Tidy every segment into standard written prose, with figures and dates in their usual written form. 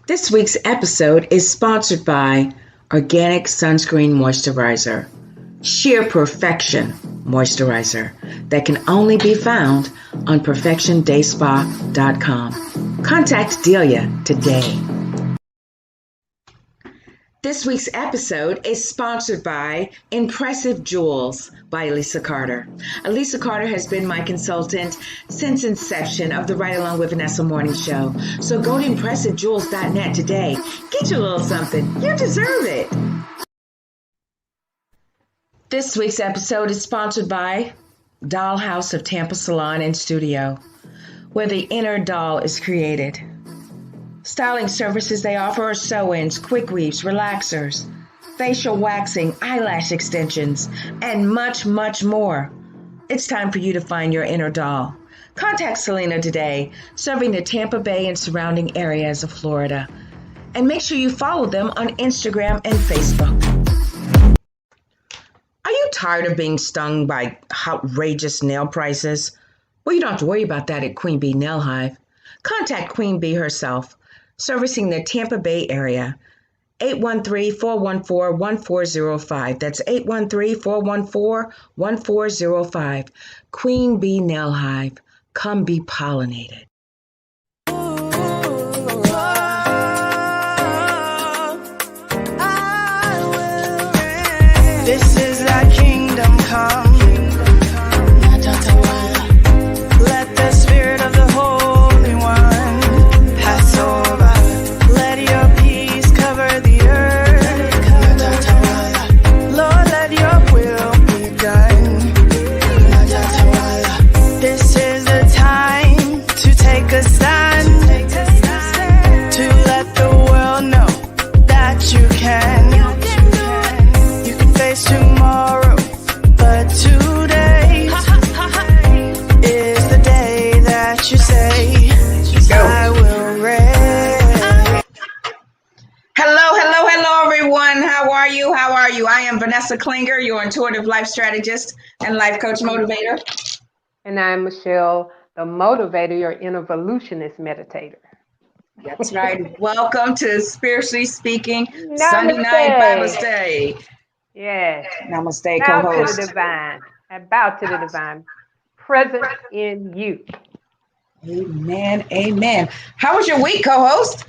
This week's episode is sponsored by Organic Sunscreen Moisturizer, Sheer Perfection Moisturizer that can only be found on perfectiondayspa.com. Contact Delia today. This week's episode is sponsored by Impressive Jewels by Elisa Carter. Elisa Carter has been my consultant since inception of the Right Along with Vanessa morning show. So go to ImpressiveJewels.net today. Get you a little something. You deserve it. This week's episode is sponsored by Dollhouse of Tampa Salon and Studio, where the inner doll is created. Styling services they offer are sew-ins, quick weaves, relaxers, facial waxing, eyelash extensions, and much, much more. It's time for you to find your inner doll. Contact Selena today, serving the Tampa Bay and surrounding areas of Florida. And make sure you follow them on Instagram and Facebook. Are you tired of being stung by outrageous nail prices? Well, you don't have to worry about that at Queen Bee Nail Hive. Contact Queen Bee herself, servicing the Tampa Bay area. 813-414-1405. That's 813-414-1405. Queen Bee Nail Hive. Come be pollinated. This is thy kingdom come. Let the spirit of the Holy One pass over. Let your peace cover the earth. Lord, let your will be done. This is the time to take a stand, to let the world know that you can. You can face tomorrow, but today is the day that you say, I will reign. Hello, everyone. How are you? I am Vanessa Klinger, your intuitive life strategist and life coach motivator. And I'm Michelle, the motivator, your innovolutionist meditator. That's right. Welcome to Spiritually Speaking Namaste. Sunday Night Bible Study. Yes. Namaste, Bow to co-host. the divine. I bow to the divine. Present in you. Amen. Amen. How was your week, co-host?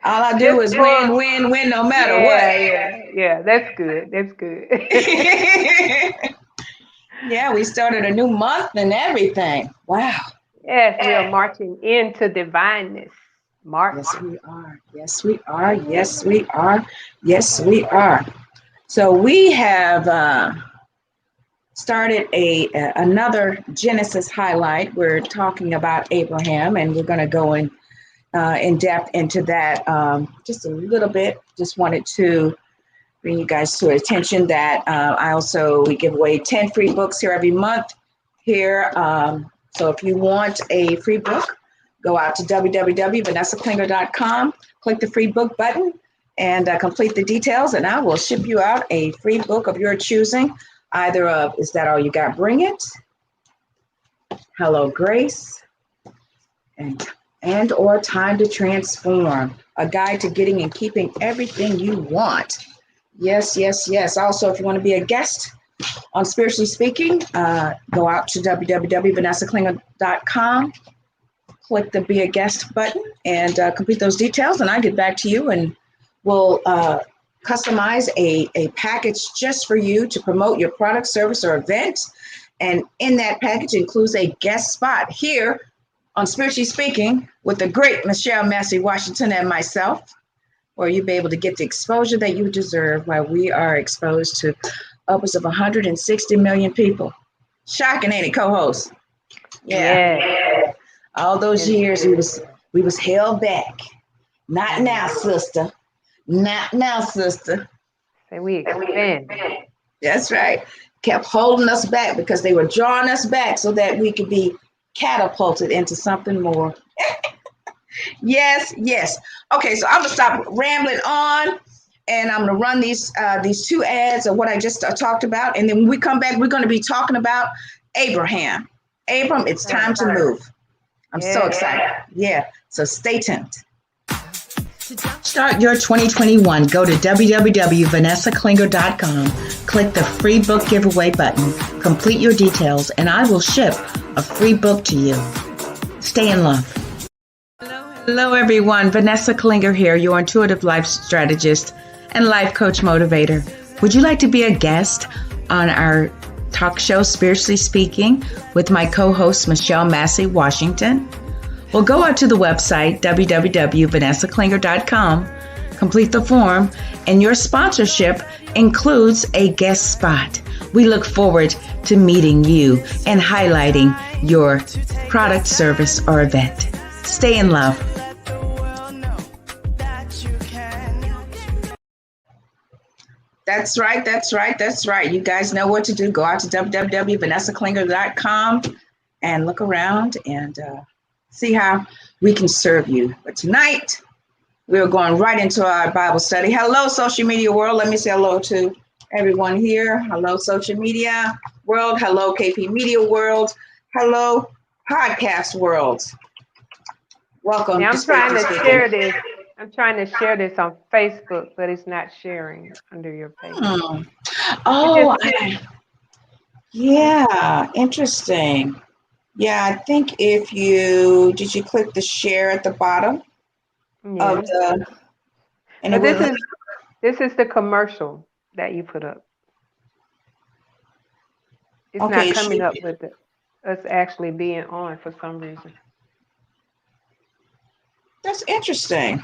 All I do is win, no matter what. Yeah. That's good. Yeah, we started a new month and everything. Wow. Yes, we are marching into divineness. Yes, we are. So we have started another Genesis highlight. We're talking about Abraham, and we're going to go in depth into that just a little bit. Just wanted to bring you guys to attention that we give away 10 free books here every month here. So if you want a free book, go out to www.vanessaklinger.com, click the free book button, and complete the details, and I will ship you out a free book of your choosing. Either of Is That All You Got? Bring It, Hello Grace, and or Time to Transform, a guide to getting and keeping everything you want. Yes. Also, if you want to be a guest on Spiritually Speaking, go out to www.vanessaklinger.com, click the Be a Guest button, and complete those details, and I'll get back to you, and we'll customize a package just for you to promote your product, service, or event. And in that package includes a guest spot here on Spiritually Speaking with the great Michelle Massey Washington and myself, where you'll be able to get the exposure that you deserve while we are exposed to upwards of 160 million people. Shocking, ain't it, co-host? Yeah. All those years we was held back. Not now, sister. Say we expand. That's right. Kept holding us back because they were drawing us back so that we could be catapulted into something more. Yes. Okay, so I'm gonna stop rambling on, and I'm gonna run these two ads of what I just talked about, and then when we come back, we're gonna be talking about Abraham. Abram, it's time to move. I'm so excited. Yeah. So stay tuned. Start your 2021. Go to www.vanessaklinger.com. Click the free book giveaway button. Complete your details, and I will ship a free book to you. Stay in love. Hello, everyone. Vanessa Klinger here, your intuitive life strategist and life coach motivator. Would you like to be a guest on our talk show, Spiritually Speaking, with my co-host, Michelle Massey, Washington? Well, go out to the website, www.vanessaklinger.com, complete the form, and your sponsorship includes a guest spot. We look forward to meeting you and highlighting your product, service, or event. Stay in love. That's right. You guys know what to do. Go out to www.vanessaklinger.com and look around and see how we can serve you. But tonight, we're going right into our Bible study. Hello, social media world. Let me say hello to everyone here. Hello, social media world. Hello, KP Media world. Hello, podcast world. Welcome. Now, I'm trying to share this. I'm trying to share this on Facebook, but it's not sharing under your page. Oh, yeah, interesting. Yeah, I think did you click the share at the bottom of the, and but this is the commercial that you put up. It's not coming up with us actually being on for some reason. That's interesting,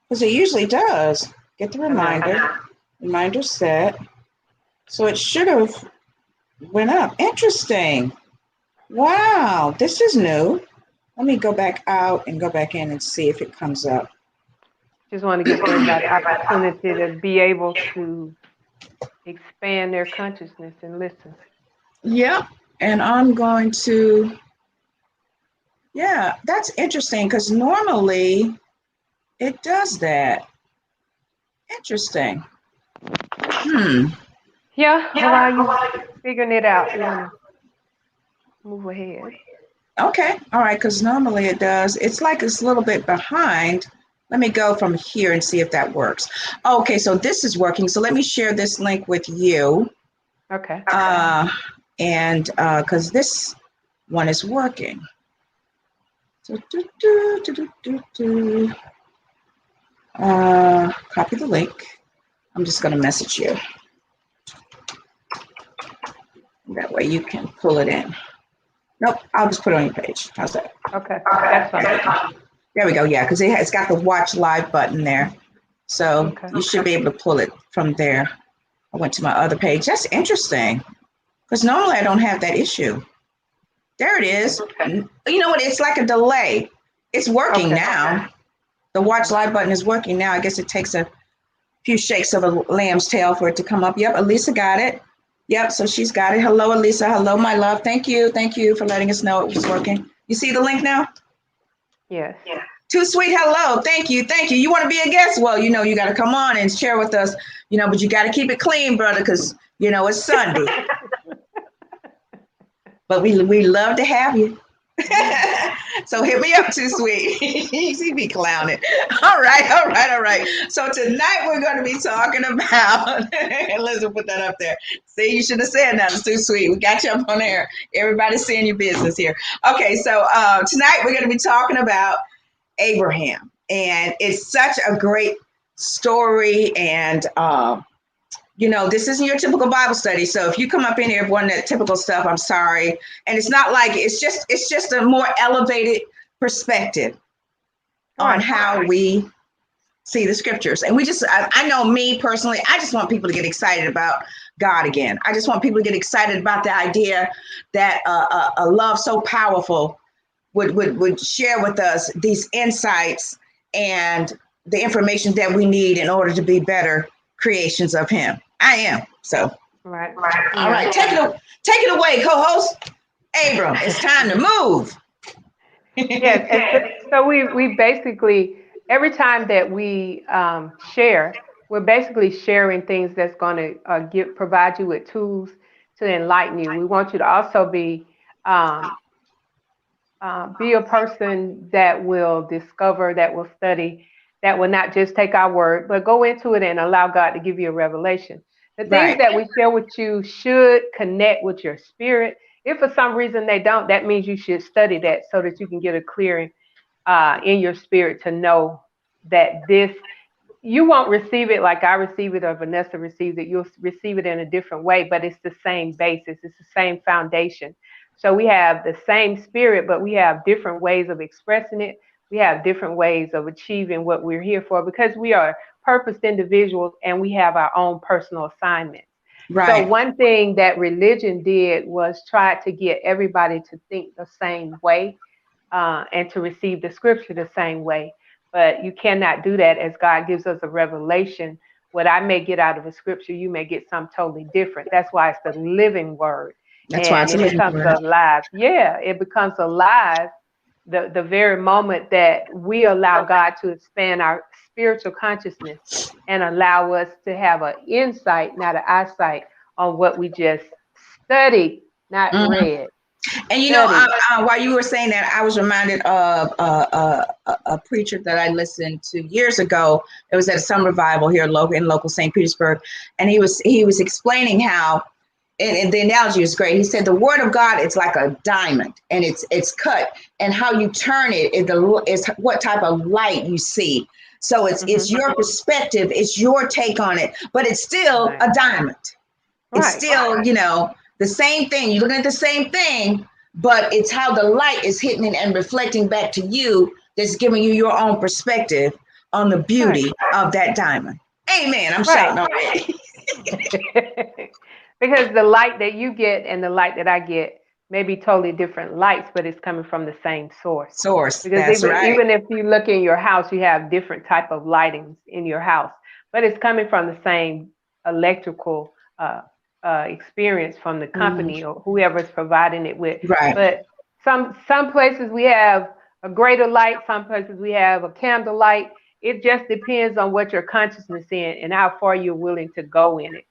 because it usually does. Get the reminder set. So it should have went up. Interesting. Wow, this is new. Let me go back out and go back in and see if it comes up. Just want to give everybody opportunity to be able to expand their consciousness and listen. Yeah, and I'm going to, that's interesting, because normally it does that. Interesting. Yeah, while you figuring it out, you want to move ahead. Okay, all right, because normally it does. It's like it's a little bit behind. Let me go from here and see if that works. Okay, so this is working. So let me share this link with you. Okay. And because this one is working. So copy the link. I'm just going to message you. That way you can pull it in. Nope, I'll just put it on your page. How's that? Okay, that's fine. There we go. Yeah, because it's got the watch live button there. So you should be able to pull it from there. I went to my other page. That's interesting, because normally I don't have that issue. There it is. You know what? It's like a delay. It's working now. The watch live button is working now. I guess it takes a few shakes of a lamb's tail for it to come up. Yep, Elisa got it. Yep, so she's got it. Hello, Elisa. Hello, my love. Thank you for letting us know it was working. You see the link now? Yes. Too sweet. Hello. Thank you. You want to be a guest? Well, you got to come on and share with us, but you got to keep it clean, brother, because, it's Sunday. But we love to have you. So hit me up, Too Sweet. He be clowning. All right. So tonight we're going to be talking about, Elizabeth put that up there. See, you should have said that. It's Too Sweet. We got you up on air. Everybody's seeing your business here. Okay, so tonight we're going to be talking about Abraham. And it's such a great story. And, this isn't your typical Bible study. So if you come up in here with that typical stuff, I'm sorry. And it's not like, it's just a more elevated perspective on how we see the scriptures. And I know me personally, I just want people to get excited about God again. I just want people to get excited about the idea that a love so powerful would share with us these insights and the information that we need in order to be better creations of him. I am. So, right. All right. Take it away, co-host. Abram, it's time to move. Yes. And so we basically, every time that we share, we're basically sharing things that's going to provide you with tools to enlighten you. We want you to also be be a person that will discover, that will study, that will not just take our word, but go into it and allow God to give you a revelation. The things Right. that we share with you should connect with your spirit. If for some reason they don't, that means you should study that so that you can get a clearing in your spirit to know that this, you won't receive it like I receive it or Vanessa receives it. You'll receive it in a different way, but it's the same basis. It's the same foundation. So we have the same spirit, but we have different ways of expressing it. We have different ways of achieving what we're here for because we are purposed individuals and we have our own personal assignments. So Right. one thing that religion did was try to get everybody to think the same way and to receive the scripture the same way. But you cannot do that as God gives us a revelation. What I may get out of a scripture, you may get something totally different. That's why it's the living word. That's why And it's a it living becomes word. alive. Yeah, it becomes alive the very moment that we allow God to expand our spiritual consciousness and allow us to have an insight, not an eyesight, on what we just studied, not Mhm. read. And Studied. while you were saying that, I was reminded of a preacher that I listened to years ago. It was at some revival here in local St. Petersburg, and he was explaining how, and the analogy is great. He said the word of God is like a diamond, and it's cut, and how you turn it is what type of light you see. So it's Hmm. your perspective, it's your take on it, but it's still Right. a diamond. It's Right. still, the same thing. You're looking at the same thing, but it's how the light is hitting it and reflecting back to you that's giving you your own perspective on the Right. beauty of that diamond. Amen. I'm Right. shouting already. Because the light that you get and the light that I get may be totally different lights, but it's coming from the same source. Source. Because That's right. even if you look in your house, you have different type of lightings in your house, but it's coming from the same electrical experience from the Mhm. company or whoever's providing it with. Right. But some places we have a greater light, some places we have a candle light. It just depends on what your consciousness in and how far you're willing to go in it.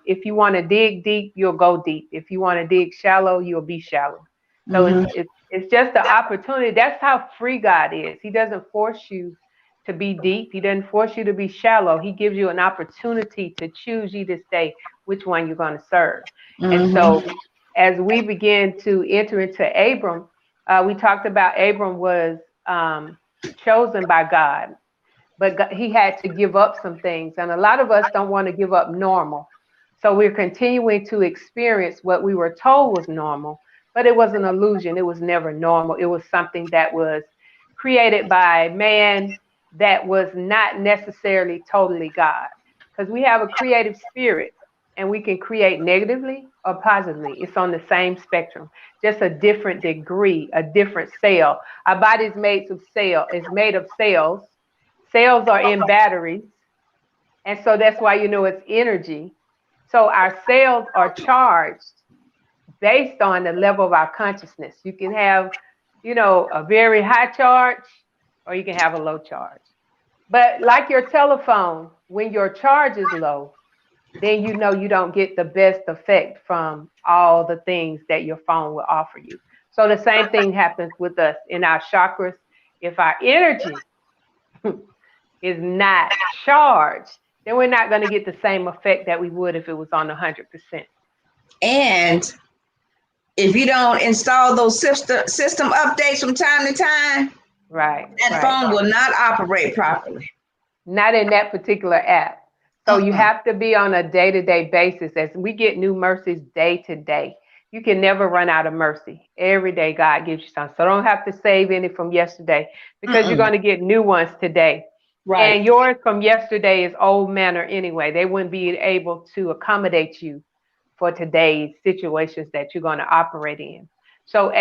If you want to dig deep, you'll go deep. If you want to dig shallow, you'll be shallow. So Hmm. it's just an opportunity. That's how free God is. He doesn't force you to be deep. He doesn't force you to be shallow. He gives you an opportunity to choose you this day which one you're going to serve. And Hmm. so as we begin to enter into Abram, we talked about Abram was chosen by God, but he had to give up some things. And a lot of us don't want to give up normal. So we're continuing to experience what we were told was normal, but it was an illusion. It was never normal. It was something that was created by man that was not necessarily totally God. Because we have a creative spirit and we can create negatively or positively. It's on the same spectrum, just a different degree, a different cell. Our body is made of is made of cells. Cells are in batteries. And so that's why it's energy. So our cells are charged based on the level of our consciousness. You can have, a very high charge or you can have a low charge. But like your telephone, when your charge is low, then you don't get the best effect from all the things that your phone will offer you. So the same thing happens with us in our chakras. If our energy is not charged, then we're not going to get the same effect that we would if it was on 100%. And if you don't install those system updates from time to time, Right, that right. phone will not operate properly. Not in that particular app. So you Uh-uh. have to be on a day-to-day basis as we get new mercies day to day. You can never run out of mercy. Every day God gives you some. So don't have to save any from yesterday because you're Mm-mm. going to get new ones today. Right. And yours from yesterday is old manner anyway. They wouldn't be able to accommodate you for today's situations that you're going to operate in. So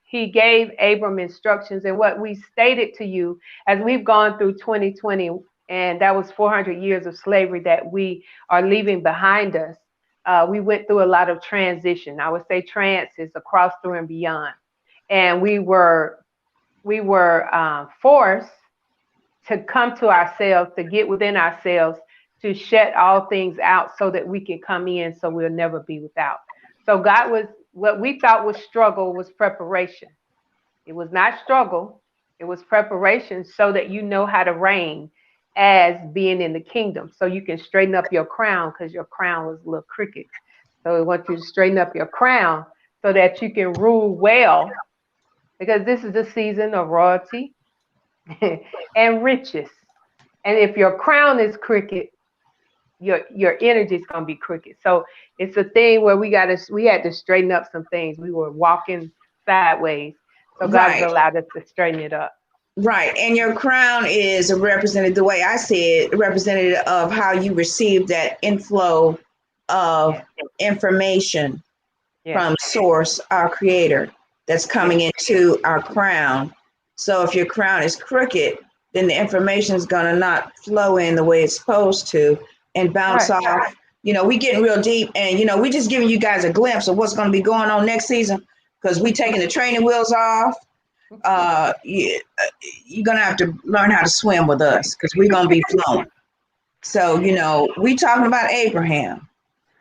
he gave Abram instructions, and what we stated to you as we've gone through 2020, and that was 400 years of slavery that we are leaving behind us. We went through a lot of transition. I would say trance is across, through, and beyond. And we were forced to come to ourselves, to get within ourselves, to shut all things out so that we can come in so we'll never be without. So God was, what we thought was struggle was preparation. It was not struggle. It was preparation so that you know how to reign as being in the kingdom. So you can straighten up your crown because your crown was a little crooked. So we want you to straighten up your crown so that you can rule well, because this is the season of royalty and riches. And if your crown is crooked, your energy is gonna be crooked. So it's a thing where we had to straighten up some things. We were walking sideways. So God has Right. allowed us to straighten it up. Right. And your crown is a representative, the way I see it, representative of how you receive that inflow of information from source, our creator, that's coming into our crown. So if your crown is crooked, then the information is going to not flow in the way it's supposed to and bounce off. You know, we getting real deep, and, you know, we just giving you guys a glimpse of what's going to be going on next season, because we taking the training wheels off. You're going to have to learn how to swim with us, because we're going to be flowing. So, you know, we talking about Abraham.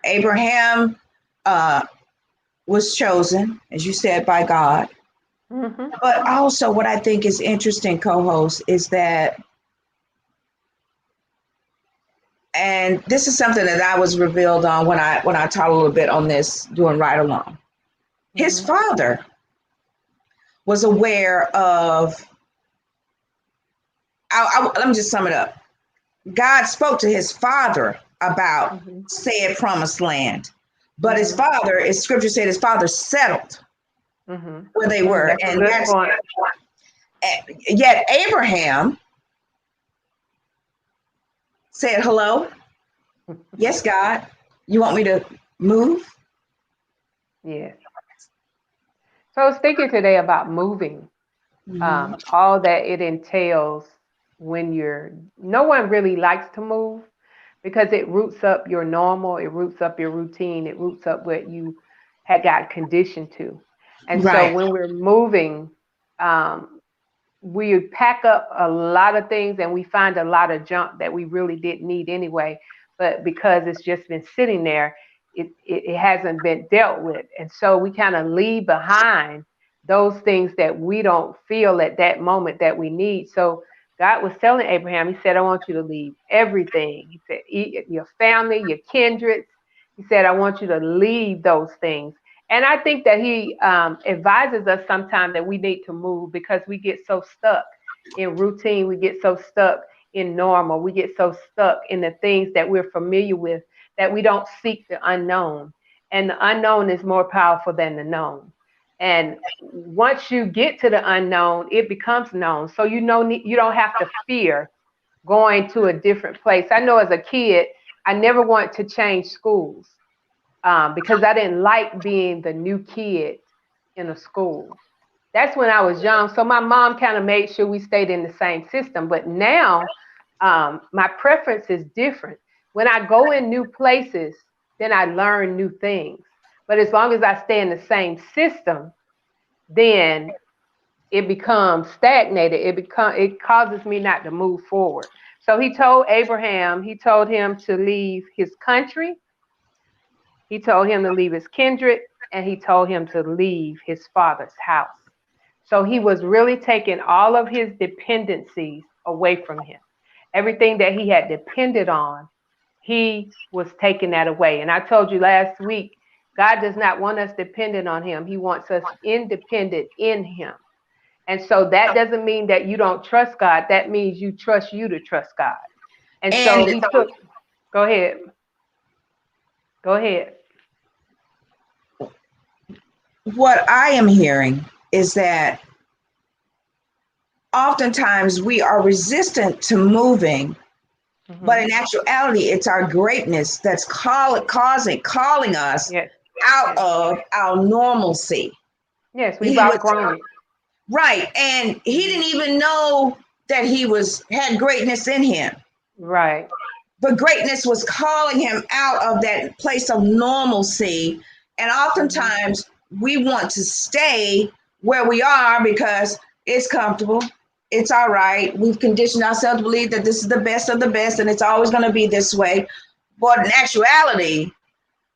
Abraham was chosen, as you said, by God. Mm-hmm. But also what I think is interesting, co-host, is that, and this is something that I was revealed on when I taught a little bit on this doing Right Along. His father was aware of, let me just sum it up. God spoke to his father about said promised land, but his father, as scripture said, his father settled where they were. Yet Abraham said, hello, yes, God, you want me to move? Yes. So I was thinking today about moving, all that it entails when no one really likes to move, because it roots up your normal, it roots up your routine, it roots up what you had got conditioned to. And so when we're moving, we pack up a lot of things and we find a lot of junk that we really didn't need anyway. But because it's just been sitting there, it hasn't been dealt with. And so we kind of leave behind those things that we don't feel at that moment that we need. So God was telling Abraham, he said, I want you to leave everything. He said, your family, your kindreds. He said, I want you to leave those things. And I think that he advises us sometimes that we need to move because we get so stuck in routine. We get so stuck in normal. We get so stuck in the things that we're familiar with that we don't seek the unknown. And the unknown is more powerful than the known. And once you get to the unknown, it becomes known. So you don't have to fear going to a different place. I know as a kid, I never wanted to change schools because I didn't like being the new kid in a school. That's when I was young. So my mom kind of made sure we stayed in the same system. But now my preference is different. When I go in new places, then I learn new things. But as long as I stay in the same system, then it becomes stagnated. It causes me not to move forward. So he told Abraham, he told him to leave his country. He told him to leave his kindred, and he told him to leave his father's house. So he was really taking all of his dependencies away from him. Everything that he had depended on, he was taking that away. And I told you last week, God does not want us dependent on him. He wants us independent in him. And so that doesn't mean that you don't trust God. That means you trust you to trust God. And so he took, go ahead. Go ahead. What I am hearing is that oftentimes we are resistant to moving, but in actuality, it's our greatness that's calling us out of our normalcy. Yes, we've outgrown it. Right. And he didn't even know that he had greatness in him. Right. But greatness was calling him out of that place of normalcy. And oftentimes we want to stay where we are because it's comfortable. It's all right. We've conditioned ourselves to believe that this is the best of the best and it's always going to be this way. But in actuality,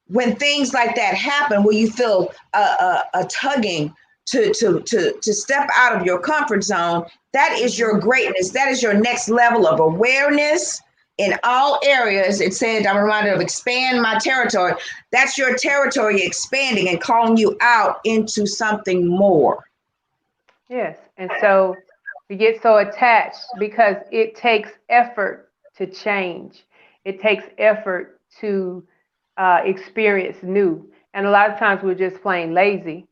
when things like that happen, where you feel a tugging to step out of your comfort zone. That is your greatness. That is your next level of awareness in all areas. It said, I'm reminded of expand my territory. That's your territory expanding and calling you out into something more. Yes. And so we get so attached because it takes effort to change. It takes effort to experience new. And a lot of times we're just plain lazy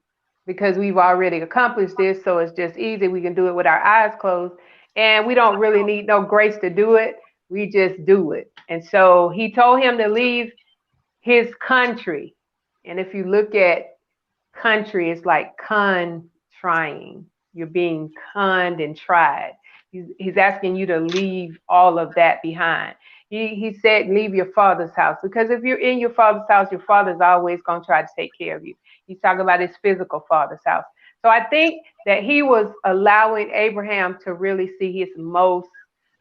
because we've already accomplished this. So it's just easy. We can do it with our eyes closed. And we don't really need no grace to do it. We just do it. And so he told him to leave his country. And if you look at country, it's like trying. You're being conned and tried. He's asking you to leave all of that behind. He said, leave your father's house, because if you're in your father's house, your father's always going to try to take care of you. He's talking about his physical father's house. So I think that he was allowing Abraham to really see his most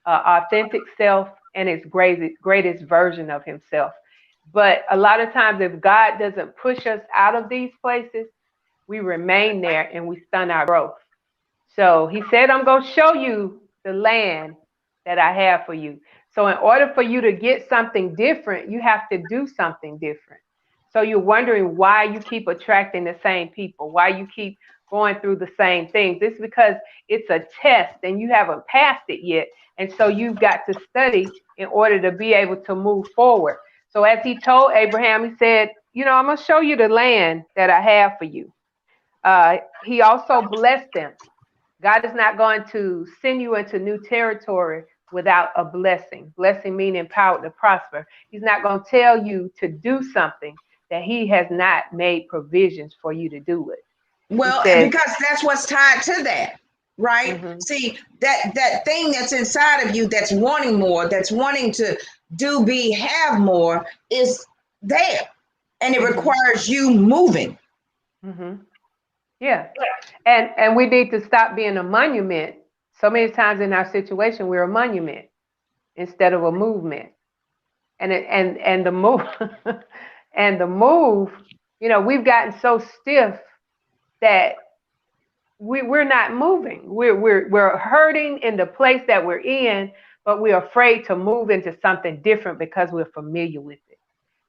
authentic self and his greatest version of himself. But a lot of times, if God doesn't push us out of these places, we remain there and we stun our growth. So he said, I'm going to show you the land that I have for you. So in order for you to get something different, you have to do something different. So you're wondering why you keep attracting the same people, why you keep going through the same things. It's because it's a test and you haven't passed it yet. And so you've got to study in order to be able to move forward. So as he told Abraham, he said, I'm going to show you the land that I have for you. He also blessed them. God is not going to send you into new territory without a blessing. Blessing meaning empowered to prosper. He's not going to tell you to do something that he has not made provisions for you to do it. Well, because that's what's tied to that, right? Mm-hmm. See, that thing that's inside of you that's wanting more, that's wanting to have more is there. And it requires you moving. Mm-hmm. Yeah. And we need to stop being a monument. So many times in our situation, we're a monument instead of a movement. And the move and the move, we've gotten so stiff that we're not moving. We're hurting in the place that we're in, but we're afraid to move into something different because we're familiar with it.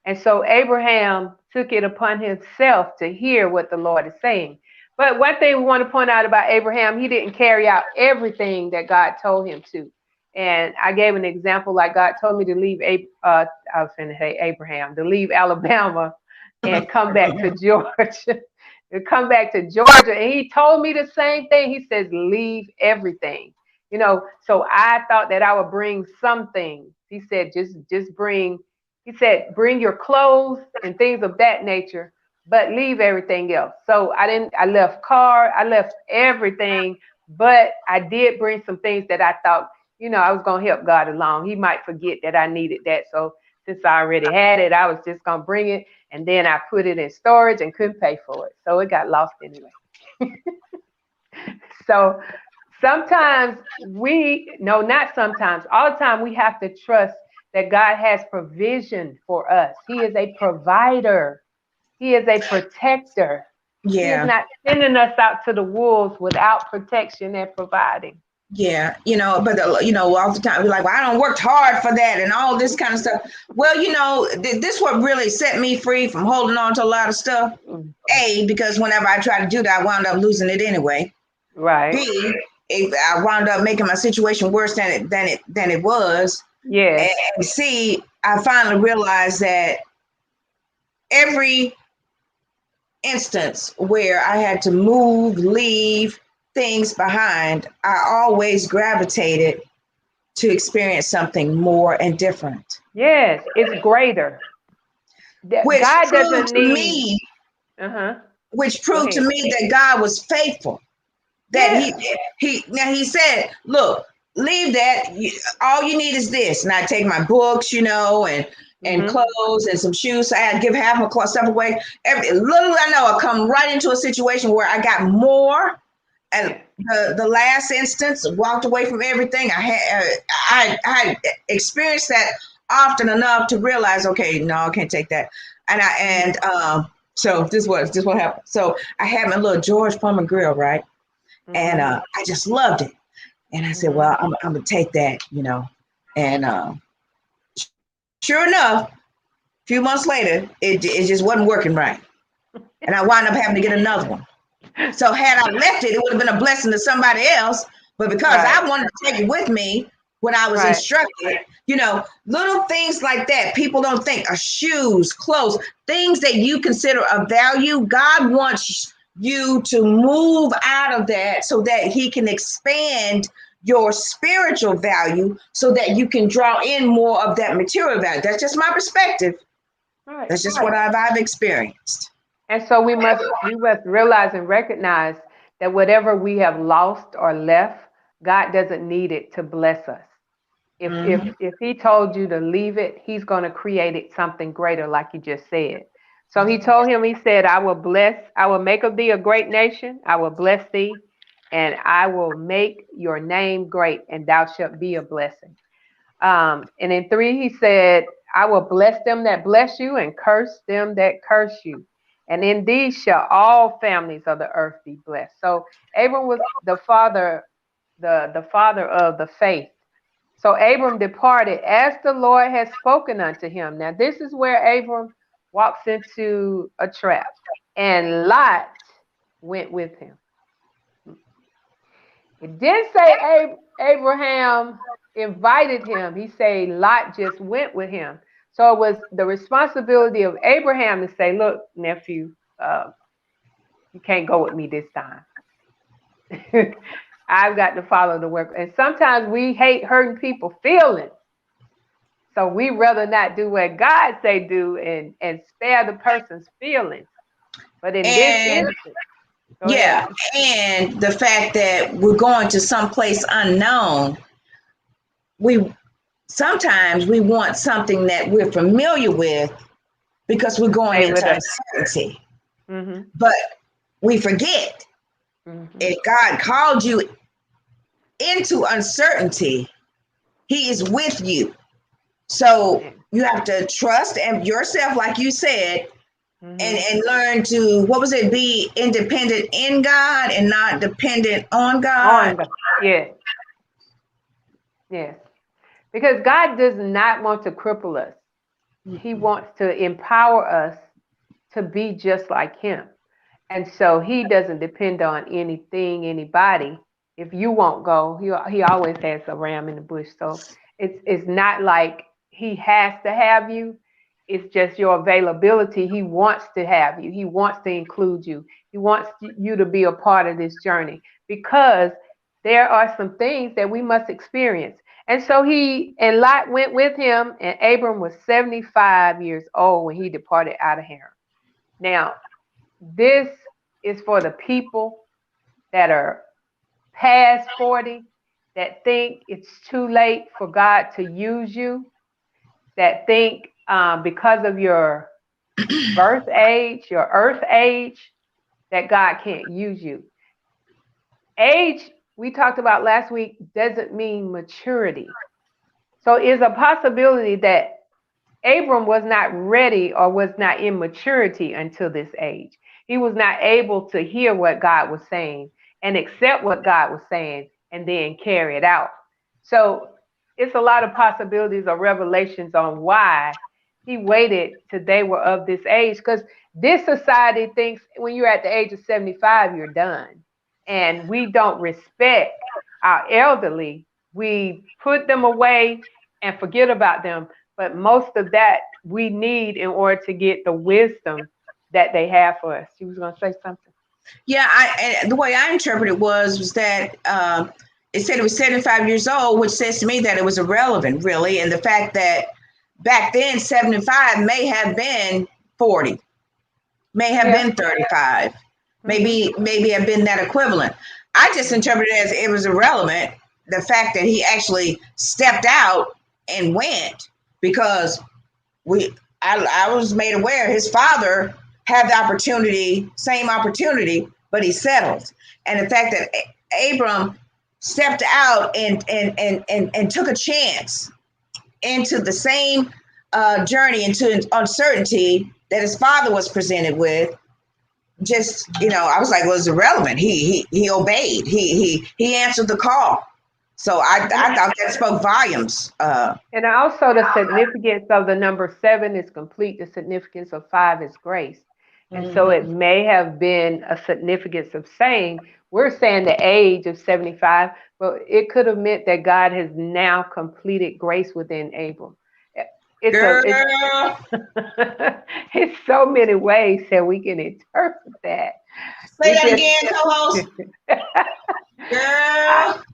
And so Abraham took it upon himself to hear what the Lord is saying. But one thing we want to point out about Abraham, he didn't carry out everything that God told him to. And I gave an example, like God told me to leave, I was going to say Abraham, to leave Alabama and come back to Georgia. And he told me the same thing. He says, leave everything. So I thought that I would bring some things. He said, just bring, bring your clothes and things of that nature, but leave everything else. So I left I left everything, but I did bring some things that I thought, I was going to help God along. He might forget that I needed that. So since I already had it, I was just going to bring it. And then I put it in storage and couldn't pay for it. So it got lost anyway. So sometimes not sometimes, all the time we have to trust that God has provision for us. He is a provider. He is a protector. Yeah. He is not sending us out to the wolves without protection and providing. Yeah, but all the time we're like, well, I don't worked hard for that and all this kind of stuff. Well, this what really set me free from holding on to a lot of stuff. A, because whenever I tried to do that, I wound up losing it anyway. Right. B, I wound up making my situation worse than it was. Yeah. And C, I finally realized that every instance where I had to move, leave things behind, I always gravitated to experience something more and different. Yes, it's greater. Which God proved doesn't to need. me, which proved to me that God was faithful. That he said, look, leave that. All you need is this. And I take my books, and clothes and some shoes. So I had to give half my stuff away. Little I know, I come right into a situation where I got more. And the last instance, walked away from everything. I had experienced that often enough to realize, okay, no, I can't take that. And So this what happened. So I had my little George Foreman grill, right? And Mm-hmm. I just loved it. And I said, Mm-hmm. well, I'm gonna take that, And sure enough, a few months later, it just wasn't working right. And I wound up having to get another one. So had I left it, it would have been a blessing to somebody else. But because Right. I wanted to take it with me when I was Right. instructed, little things like that, people don't think of shoes, clothes, things that you consider of value. God wants you to move out of that so that he can expand your spiritual value so that you can draw in more of that material value. That's just my perspective. Right. That's just what I've experienced. And so we must realize and recognize that whatever we have lost or left, God doesn't need it to bless us. If if Mhm. if he told you to leave it, he's going to create it something greater, like you just said. So he told him, he said, I will make of thee a great nation, I will bless thee, and I will make your name great, and thou shalt be a blessing. And in 3, he said, I will bless them that bless you and curse them that curse you. And in these shall all families of the earth be blessed. So Abram was the father of the faith. So Abram departed as the Lord had spoken unto him. Now this is where Abram walks into a trap. And Lot went with him. It didn't say Abraham invited him. He said Lot just went with him. So it was the responsibility of Abraham to say, look, nephew, you can't go with me this time. I've got to follow the work. And sometimes we hate hurting people feelings. So we rather not do what God say do and spare the person's feelings. But in this And instance, go ahead. yeah, and the fact that we're going to some place unknown, we sometimes we want something that we're familiar with because we're going Stay into with us. uncertainty. Mm-hmm. But we forget Mm-hmm. if God called you into uncertainty, he is with you. So Yeah. you have to trust and yourself, like you said, and, Mm-hmm. and learn to, what was it, be independent in God and not dependent on God. On God. Yes. Yes. Because God does not want to cripple us. He wants to empower us to be just like him. And so he doesn't depend on anything, anybody. If you won't go, he always has a ram in the bush. So it's not like he has to have you. It's just your availability. He wants to have you. He wants to include you. He wants you to be a part of this journey because there are some things that we must experience. And so he and Lot went with him, and Abram was 75 years old when he departed out of Haran. Now, this is for the people that are past 40, that think it's too late for God to use you, that think because of your birth age, your earth age, that God can't use you. Age, we talked about last week, doesn't mean maturity. So it's a possibility that Abram was not ready or was not in maturity until this age. He was not able to hear what God was saying and accept what God was saying and then carry it out. So it's a lot of possibilities or revelations on why he waited till they were of this age. Because this society thinks when you're at the age of 75, you're done. And we don't respect our elderly. We put them away and forget about them, but most of that we need in order to get the wisdom that they have for us. You was gonna say something? Yeah, and the way I interpreted was that it said it was 75 years old, which says to me that it was irrelevant, really. And the fact that back then 75 may have been 40, may have Yeah. been 35, Mm-hmm. maybe have been that equivalent. I just Mm-hmm. interpreted it as it was irrelevant. The fact that he actually stepped out and went because I was made aware his father had the opportunity, same opportunity, but he settled. And the fact that Abram stepped out and took a chance into the same journey into uncertainty that his father was presented with, just, I was like, well, it's irrelevant. He obeyed. He answered the call. So I thought that spoke volumes. And also the significance of the number 7 is complete. The significance of 5 is grace. And so it may have been a significance of saying, we're saying the age of 75, but it could have meant that God has now completed grace within Abram. It's so many ways that we can interpret that. Say that again, co-host. Girl.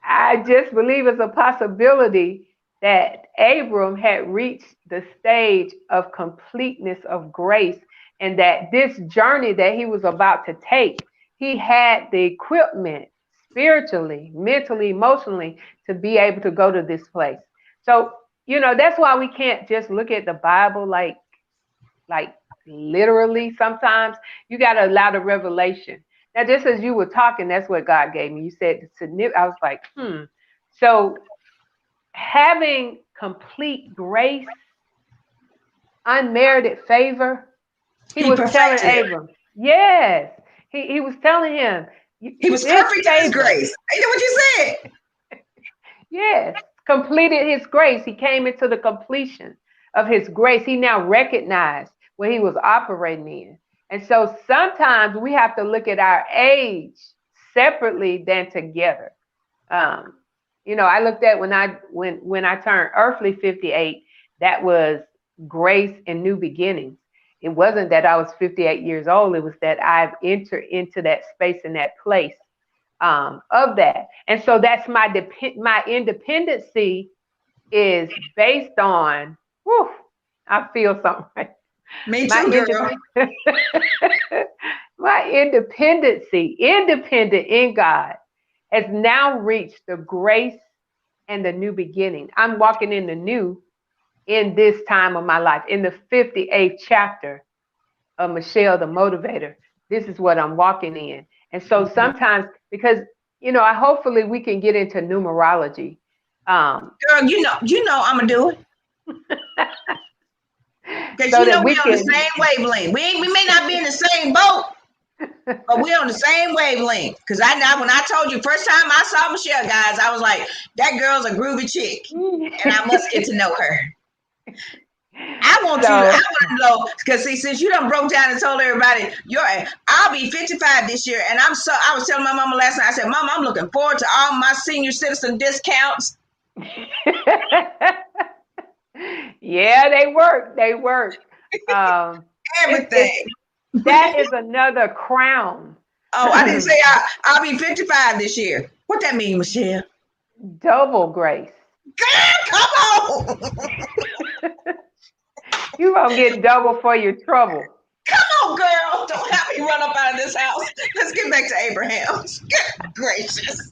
I just believe it's a possibility that Abram had reached the stage of completeness of grace, and that this journey that he was about to take, he had the equipment spiritually, mentally, emotionally to be able to go to this place. So, that's why we can't just look at the Bible like literally. Sometimes you got to allow the revelation. Now, just as you were talking, that's what God gave me. You said, I was like, So having complete grace, unmerited favor, he was telling Abram, yes, he was telling him. He was perfect in his grace. Ain't that what you said? Yes, completed his grace. He came into the completion of his grace. He now recognized what he was operating in. And so sometimes we have to look at our age separately than together. I looked at when I turned earthly 58, that was grace and new beginnings. It wasn't that I was 58 years old. It was that I've entered into that space and that place of that. And so that's my independency is based on, I feel something right. Me too, girl. My independent in God, has now reached the grace and the new beginning. I'm walking in the new in this time of my life, in the 58th chapter of Michelle the Motivator. This is what I'm walking in. And so sometimes, because, hopefully we can get into numerology. Girl, you know I'm going to do it. Because so we on the same wavelength. We may not be in the same boat, but we're on the same wavelength. Because when I told you first time I saw Michelle, guys, I was like, that girl's a groovy chick, and I must get to know her. I want to know, because since you done broke down and told everybody, I'll be 55 this year, and I was telling my mama last night, I said, Mama, I'm looking forward to all my senior citizen discounts. Yeah, they work. Everything. That is another crown. Oh, I didn't say I'll be 55 this year. What that mean, Michelle? Double grace. Girl, come on. You gonna get double for your trouble. Come on, girl. Don't have me run up out of this house. Let's get back to Abraham's. Good gracious.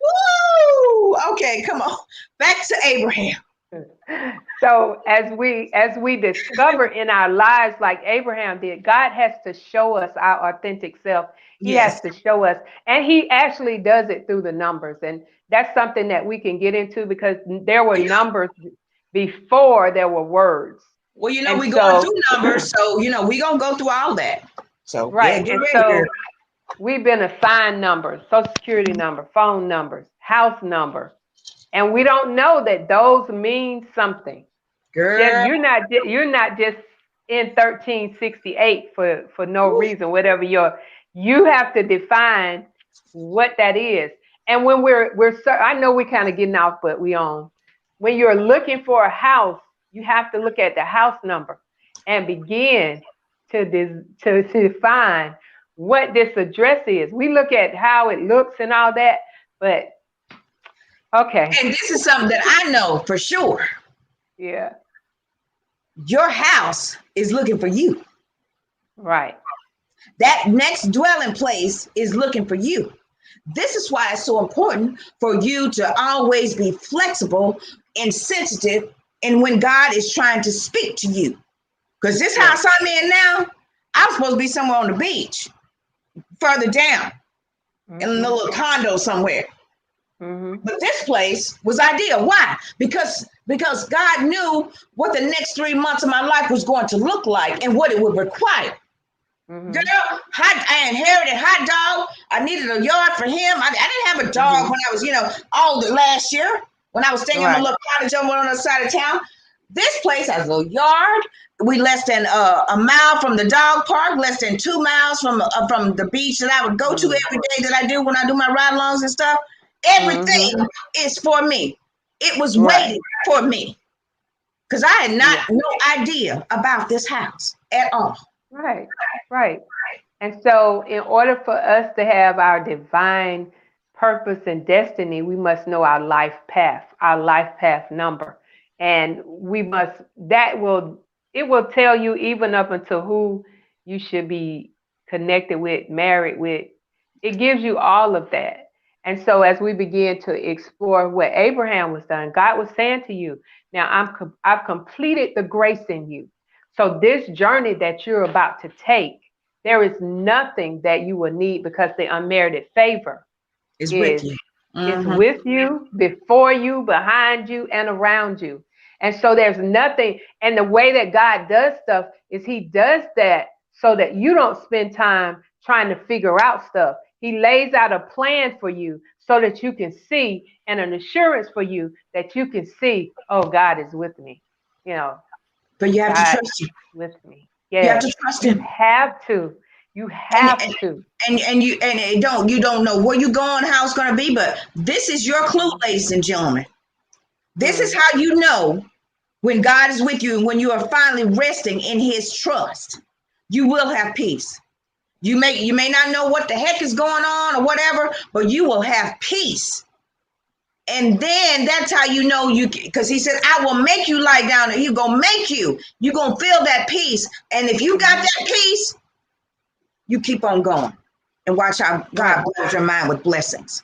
Woo! Okay, come on. Back to Abraham. So as we discover in our lives, like Abraham did, God has to show us our authentic self. He has to show us, and he actually does it through the numbers. And that's something that we can get into, because there were numbers before there were words. Well, we're going through numbers, so we're gonna go through all that. So right. And so we've been assigned numbers, social security number, phone numbers, house number. And we don't know that those mean something. Girl. You're not just in 1368 for no reason, whatever you have to define what that is. And when I know we're kind of getting off, but we on. When you're looking for a house, you have to look at the house number and begin to define what this address is. We look at how it looks and all that, but okay. And this is something that I know for sure. Yeah. Your house is looking for you. Right. That next dwelling place is looking for you. This is why it's so important for you to always be flexible and sensitive, and when God is trying to speak to you. Because this house I'm in now, I'm supposed to be somewhere on the beach, further down, in a little condo somewhere. But this place was ideal. Why? Because God knew what the next 3 months of my life was going to look like and what it would require. Girl, I inherited hot dog. I needed a yard for him. I didn't have a dog when I was, all the last year when I was staying in my little cottage over on the side of town. This place has a little yard. We less than a mile from the dog park, less than 2 miles from the beach that I would go to every day that I do when I do my ride-alongs and stuff. Everything is for me. It was waiting for me because I had no idea about this house at all. Right. And so in order for us to have our divine purpose and destiny, we must know our life path number. And it will tell you even up until who you should be connected with, married with. It gives you all of that. And so as we begin to explore what Abraham was done, God was saying to you, now I've completed the grace in you. So this journey that you're about to take, there is nothing that you will need because the unmerited favor is with you. It's with you, before you, behind you, and around you. And so there's nothing. And the way that God does stuff is he does that so that you don't spend time trying to figure out stuff. He lays out a plan for you so that you can see, and an assurance for you that you can see, oh, God is with me. But you have to trust him. With me. Yeah. You have to trust him. You have to. You have to. And you don't know where you're going, how it's going to be, but this is your clue, ladies and gentlemen. This is how you know when God is with you and when you are finally resting in his trust. You will have peace. You may not know what the heck is going on or whatever, but you will have peace. And then that's how you know because he said, I will make you lie down, and he's going to make you. You're going to feel that peace. And if you got that peace, you keep on going and watch how God blows your mind with blessings.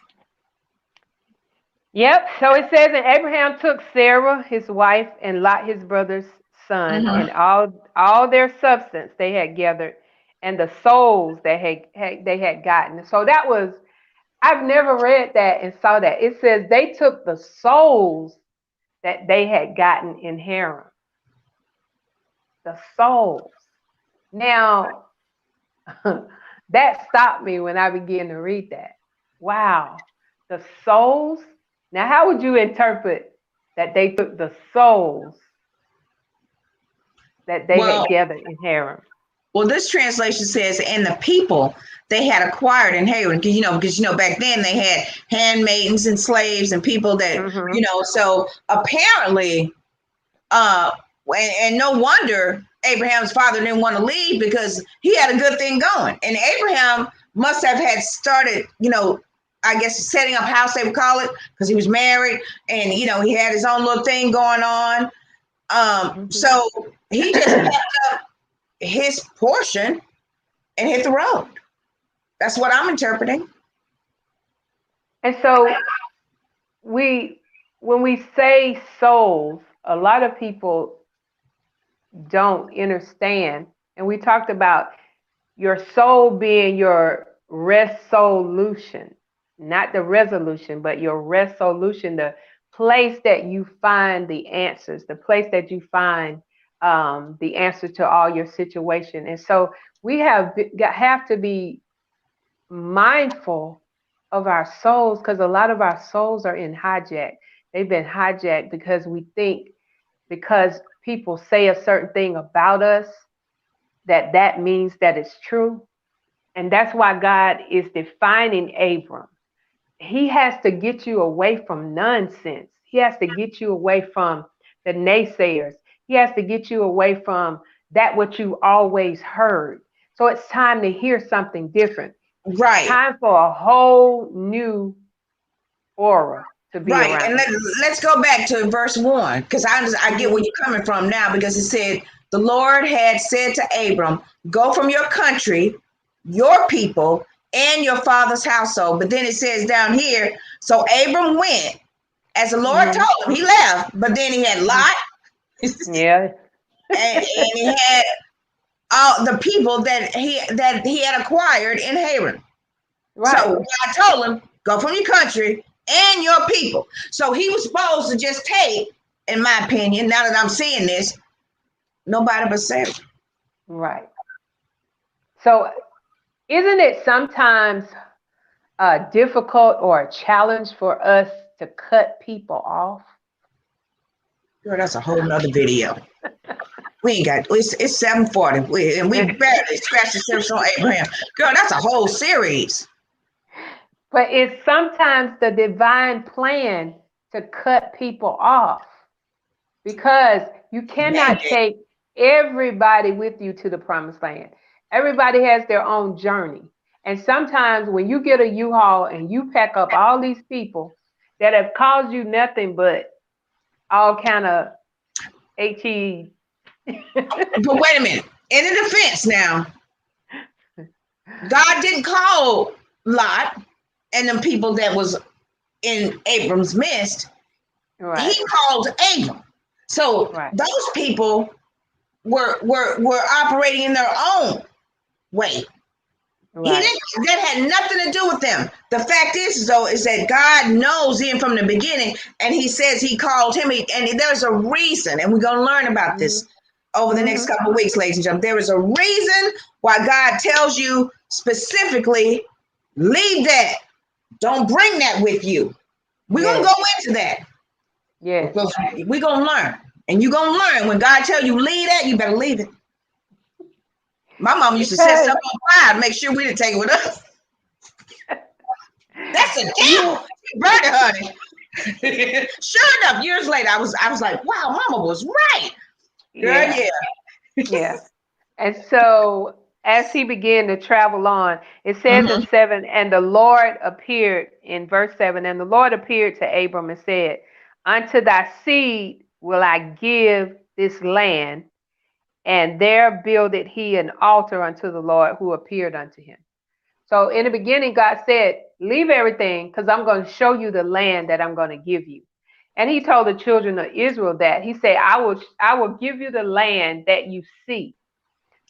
Yep. So it says, and Abraham took Sarah, his wife, and Lot, his brother's son, and all their substance they had gathered, and the souls they had gotten. So that was, I've never read that and saw that. It says they took the souls that they had gotten in Haran. The souls. Now, that stopped me when I began to read that. Wow. The souls. Now, how would you interpret that they took the souls that they had gathered in Haran? Well, this translation says, and the people they had acquired in Haran, because back then they had handmaidens and slaves and people that, so apparently, and no wonder Abraham's father didn't want to leave because he had a good thing going. And Abraham must have had started, I guess setting up house, they would call it, because he was married and, he had his own little thing going on. So he just kept up his portion and hit the road. That's what I'm interpreting. And so when we say souls, a lot of people don't understand. And we talked about your soul being your resolution, not the resolution, but your resolution, the place that you find the answers, the place that you find the answer to all your situation. And so we have to be mindful of our souls, because a lot of our souls are in hijack. They've been hijacked because we think because people say a certain thing about us that means that it's true. And that's why God is defining Abram. He has to get you away from nonsense. He has to get you away from the naysayers. He has to get you away from that what you always heard. So it's time to hear something different. Right. Time for a whole new aura to be around. And let's go back to verse 1, because I get where you're coming from now, because it said, the Lord had said to Abram, go from your country, your people, and your father's household. But then it says down here, so Abram went as the Lord told him. He left, but then he had Lot. Yeah. and he had all the people that he had acquired in Haran. Right. So God told him, go from your country and your people. So he was supposed to just take, in my opinion, now that I'm seeing this, nobody but Sarah. Right. So isn't it sometimes difficult or a challenge for us to cut people off? Girl, that's a whole nother video. We ain't got, it's 7:40, and we barely scratched the surface on Abraham. Girl, that's a whole series. But it's sometimes the divine plan to cut people off, because you cannot take everybody with you to the promised land. Everybody has their own journey. And sometimes when you get a U-Haul and you pack up all these people that have caused you nothing but all kind of HE. But wait a minute. In the defense now, God didn't call Lot and them people that was in Abram's midst. Right. He called Abram. So those people were operating in their own way. Right. That had nothing to do with them. The fact is, though, is that God knows him from the beginning, and he says he called him, and there's a reason, and we're going to learn about this over the next couple of weeks, ladies and gentlemen. There is a reason why God tells you specifically, leave that. Don't bring that with you. We're going to go into that. Yeah. Because we're going to learn. And you're going to learn when God tells you leave that, you better leave it. My mom used to set stuff on fire to make sure we didn't take it with us. That's a deal. Burn it, honey. Sure enough, years later, I was like, wow, mama was right. Girl, yeah. And so as he began to travel on, it says in 7, and the Lord appeared, in verse 7, and the Lord appeared to Abram and said, unto thy seed will I give this land, and there builded he an altar unto the Lord who appeared unto him. So in the beginning, God said, leave everything, because I'm going to show you the land that I'm going to give you. And he told the children of Israel that. He said, I will give you the land that you see.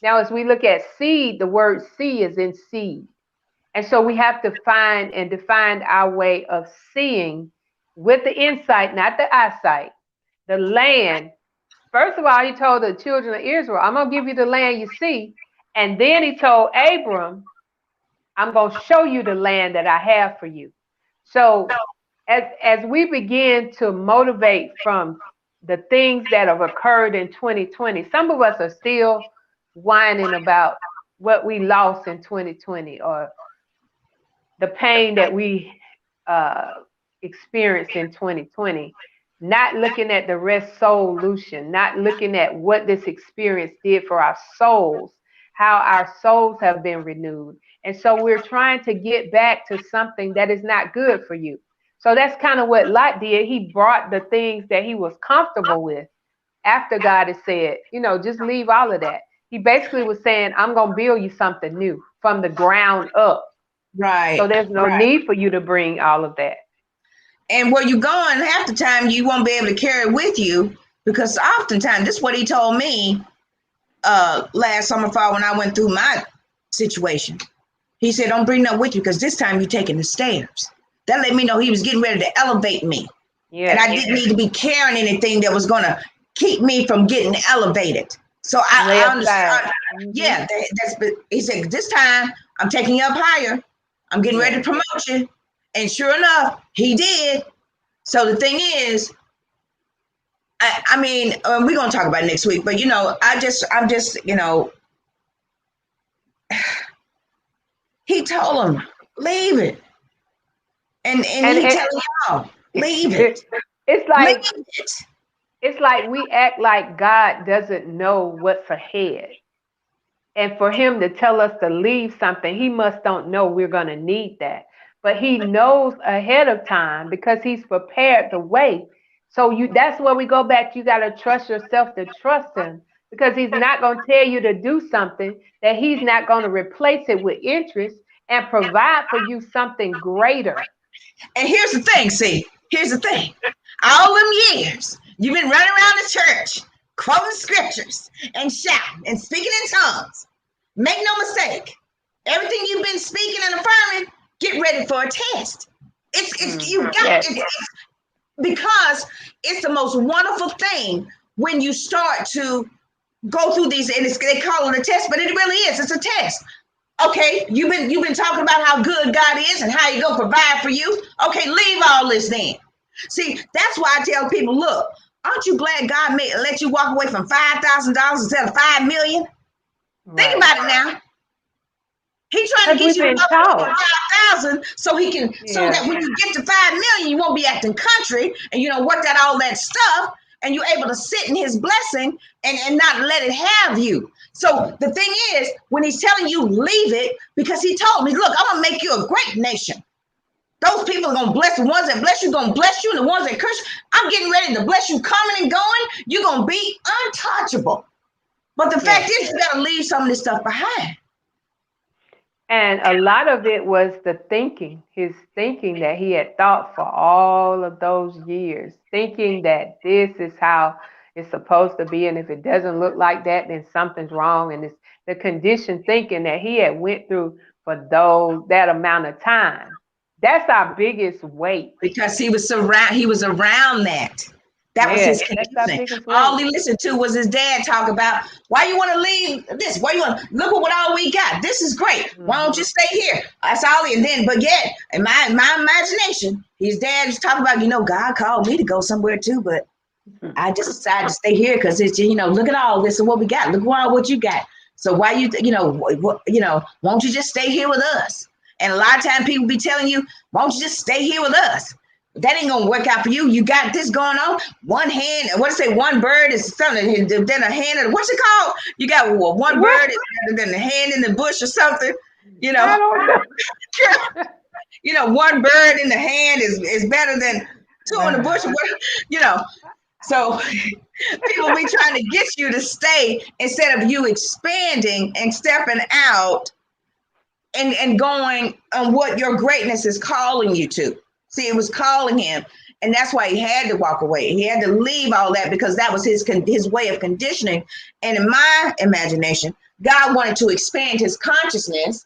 Now, as we look at seed, the word see is in seed. And so we have to find and define our way of seeing with the insight, not the eyesight, the land. First of all, he told the children of Israel, I'm going to give you the land you see. And then he told Abram, I'm going to show you the land that I have for you. So as we begin to motivate from the things that have occurred in 2020, some of us are still whining about what we lost in 2020 or the pain that we experienced in 2020. Not looking at the resolution, not looking at what this experience did for our souls, how our souls have been renewed. And so we're trying to get back to something that is not good for you. So that's kind of what Lot did. He brought the things that he was comfortable with after God had said, just leave all of that. He basically was saying, I'm going to build you something new from the ground up. Right. So there's no need for you to bring all of that. And where you're going, half the time you won't be able to carry it with you, because oftentimes, this is what he told me last summer, fall, when I went through my situation. He said, don't bring that with you, because this time you're taking the stairs. That let me know he was getting ready to elevate me. Yeah, and I didn't need to be carrying anything that was going to keep me from getting elevated. So I understand. Yeah, he said, this time I'm taking you up higher. I'm getting ready to promote you. And sure enough, he did. So the thing is, I mean, we're going to talk about it next week, but I'm just, he told him, leave it. And he telling y'all, leave it. It's like, it's like we act like God doesn't know what's ahead. And for him to tell us to leave something, he must don't know we're going to need that. But he knows ahead of time because he's prepared the way. So that's where we go back. You got to trust yourself to trust him, because he's not going to tell you to do something that he's not going to replace it with interest and provide for you something greater. And here's the thing. All them years you've been running around the church, quoting scriptures and shouting and speaking in tongues. Make no mistake. Everything you've been speaking and affirming, get ready for a test. It's you got Yes. it's because it's the most wonderful thing when you start to go through these, and they call it a test, but it really is. It's a test. Okay, you've been talking about how good God is and how He gonna provide for you. Okay, leave all this then. See, that's why I tell people, look, aren't you glad God let you walk away from $5,000 instead of 5 million? Think Right. about it now. He's trying Because to get we've you to been walk away from taught. 5,000 so Yeah. that when you get to 5 million, you won't be acting country and you don't work out all that stuff and you're able to sit in His blessing and not let it have you. So the thing is, when He's telling you leave it, because He told me, look, I'm gonna make you a great nation. Those people are gonna bless the ones that bless you, gonna bless you, and the ones that curse you. I'm getting ready to bless you coming and going. You're gonna be untouchable. But the Yes. fact is, you gotta leave some of this stuff behind. And a lot of it was the thinking, his thinking that he had thought for all of those years, thinking that this is how it's supposed to be. And if it doesn't look like that, then something's wrong. And it's the conditioned thinking that he had went through for that amount of time. That's our biggest weight. Because he was around that. That was his Yes, that's our conditioning. biggest All weight. he listened to was his dad talk about why you want to leave this. Why you want look at what all we got. This is great. Why don't you Hmm. stay here? That's all. And then, but yet, in my imagination, his dad was talking about, God called me to go somewhere too, but I just decided to stay here because it's look at all this and what we got. Look at what you got. So why won't you just stay here with us? And a lot of times people be telling you, won't you just stay here with us? That ain't gonna work out for you. You got this going on. One hand, what say? One bird is something. Then a hand. What's it called? You got one What? bird is better than the hand in the bush or something. You know, I don't know. one bird in the hand is better than two in the bush. You know, so people be trying to get you to stay instead of you expanding and stepping out and going on what your greatness is calling you to. See, it was calling him, and that's why he had to walk away. He had to leave all that because that was his way of conditioning. And in my imagination, God wanted to expand his consciousness,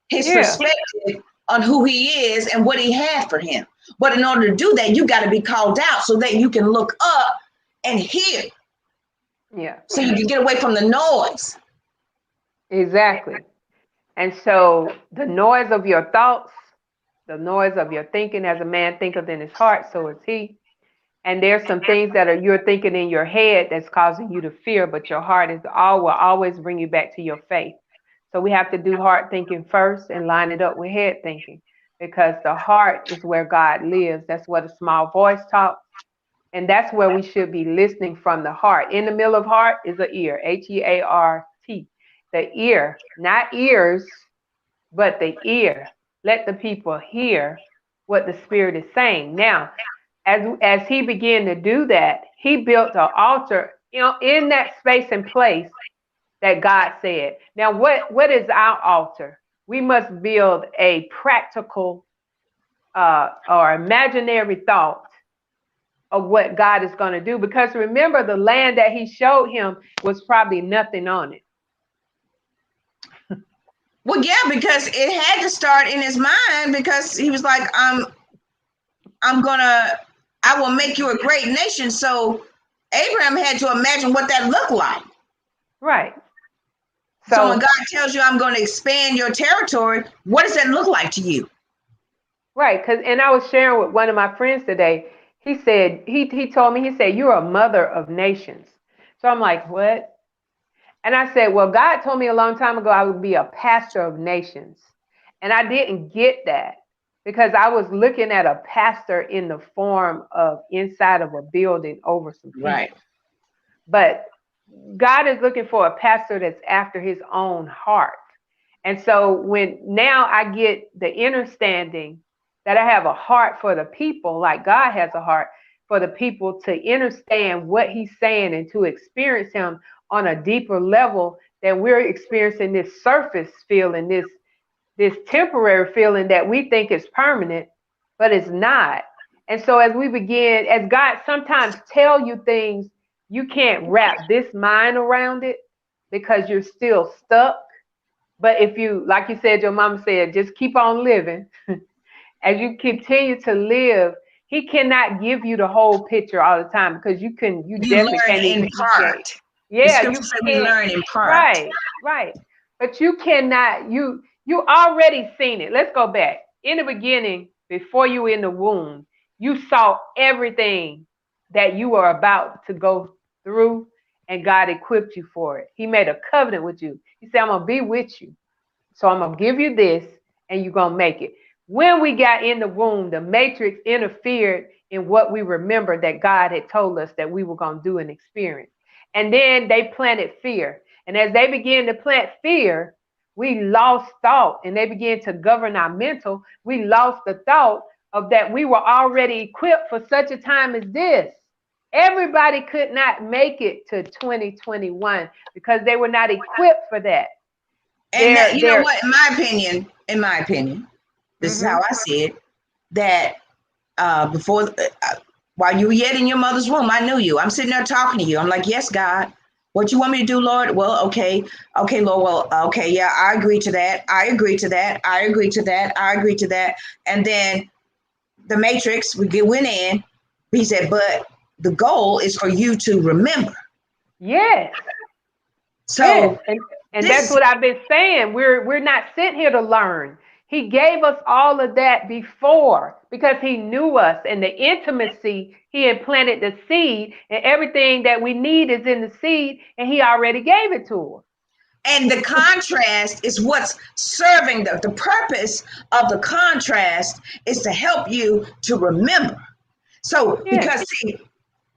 his Yeah. perspective on who he is and what he had for him. But in order to do that, you got to be called out so that you can look up and hear, Yeah. so you can get away from the noise. Exactly. And so the noise of your thoughts, the noise of your thinking, as a man thinketh in his heart, so is he. And there's some things that you're thinking in your head that's causing you to fear, but your heart will always bring you back to your faith. So we have to do heart thinking first and line it up with head thinking, because the heart is where God lives. That's where the small voice talks. And that's where we should be listening from the heart. In the middle of heart is the ear, Heart. The ear, not ears, but the ear. Let the people hear what the Spirit is saying. Now, as he began to do that, he built an altar, in that space and place that God said. Now, what is our altar? We must build a practical or imaginary thought of what God is going to do. Because remember, the land that he showed him was probably nothing on it. Well, yeah, because it had to start in his mind, because he was like, I will make you a great nation. So Abraham had to imagine what that looked like. Right. So when God tells you, I'm going to expand your territory, what does that look like to you? Right. And I was sharing with one of my friends today. He said, he told me, he said, you're a mother of nations. So I'm like, what? And I said, well, God told me a long time ago I would be a pastor of nations. And I didn't get that because I was looking at a pastor in the form of inside of a building over some people. Right. But God is looking for a pastor that's after his own heart. And so when now I get the understanding that I have a heart for the people, like God has a heart for the people, to understand what he's saying and to experience him on a deeper level than we're experiencing this surface feeling, this temporary feeling that we think is permanent, but it's not. And so as God sometimes tell you things, you can't wrap this mind around it because you're still stuck. But if you, like you said, your mama said, just keep on living as you continue to live, he cannot give you the whole picture all the time, because you definitely learn can't in even part. The yeah, you scripture said we can't. learn in part. Right, right. But you cannot, you already seen it. Let's go back. In the beginning, before you were in the womb, you saw everything that you were about to go through, and God equipped you for it. He made a covenant with you. He said, I'm gonna be with you. So I'm gonna give you this, and you're gonna make it. When we got in the womb, the matrix interfered in what we remember that God had told us that we were gonna do and experience. And then they planted fear. And as they began to plant fear, we lost thought, and they began to govern our mental. We lost the thought of that we were already equipped for such a time as this. Everybody could not make it to 2021 because they were not equipped for that. And that, you know what, in my opinion, this is how I see it, that before, while you were yet in your mother's womb, I knew you. I'm sitting there talking to you. I'm like, yes, God, what you want me to do, Lord? Well, okay, Lord, well, okay, yeah, I agree to that. I agree to that. I agree to that. I agree to that. And then the matrix, went in. He said, but the goal is for you to remember. Yes. So yes. And that's what I've been saying. We're not sent here to learn. He gave us all of that before because he knew us, and the intimacy, he had planted the seed, and everything that we need is in the seed, and he already gave it to us. And the contrast is what's serving the purpose of the contrast is to help you to remember. So, because see,